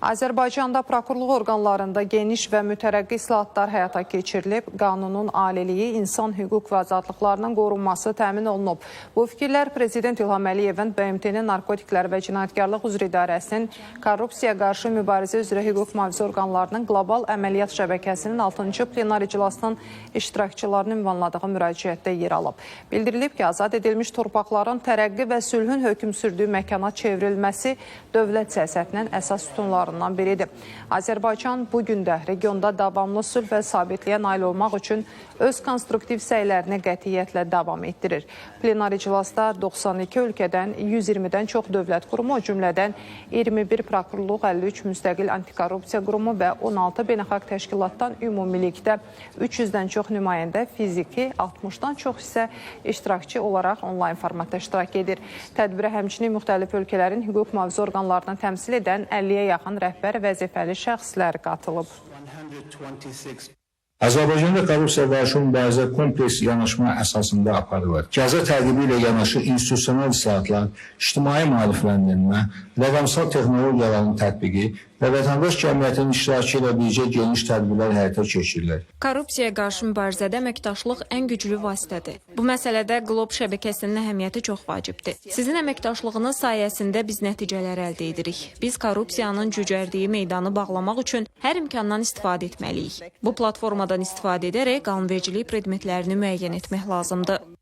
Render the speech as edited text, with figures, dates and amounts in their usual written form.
Azərbaycanda prokurorluq orqanlarında geniş və mütərəqqi islahatlar həyata keçirilib, qanunun aliliyi, insan hüquq və azadlıqlarının qorunması təmin olunub. Bu fikirlər Prezident İlham Əliyevin BMT-nin Narkotiklər və Cinayətkarlıq üzrə İdarəsinin Korrupsiyaya qarşı mübarizə üzrə hüquq mühafizə orqanlarının qlobal əməliyyat şəbəkəsinin 6-cı plenar iclasının iştirakçılarını ünvanladığı müraciətdə yer alıb. Bildirilib ki, azad edilmiş torpaqların tərəqqi və sülhün hökm sürdüyü məkana çevrilməsi dövlət siyasətinin əsas sütunlarından biridir. Azərbaycan bugün də regionda davamlı sülh və sabitliyə nail olmaq üçün öz konstruktiv səylərini qətiyyətlə davam etdirir. Plenar iclasda 92 ölkədən 120-dən çox dövlət qurumu, o cümlədən 21 prokurorluq, 53 müstəqil antikorrupsiya qurumu və 16 beynəlxalq təşkilatdan ümumilikdə 300-dən çox nümayəndə fiziki, 60-dan çox isə iştirakçı olaraq onlayn formatda iştirak edir. Tədbirə həmçinin müxtəlif ölkələrin hüquq mühafizə orqanlarını təmsil edən 50-yə yaxın rəhbər vəzifəli şəxslər qatılıb. Azərbaycanda korrupsiya qarşı mübarizə kompleks yanaşma əsasında aparılır. Cəza təqibi ilə yanaşı institusional islahatlar, ictimai maarifləndirmə, rəqəmsal texnologiyaların tətbiqi və vətəndaş cəmiyyətinin iştirakı ilə bircə geniş tədbirlər həyata keçirilir. Korrupsiyaya qarşı mübarizədə əməkdaşlıq ən güclü vasitədir. Bu məsələdə Qlob şəbəkəsinin əhəmiyyəti çox vacibdir. Sizin əməkdaşlığınız sayəsində biz nəticələr əldə edirik. Biz korrupsiyanın cücərdiyi meydanı bağlamaq üçün hər imkandan istifadə etməliyik. Bu platformadan istifadə edərək qanunvericilik predmetlərini müəyyən etmək lazımdır.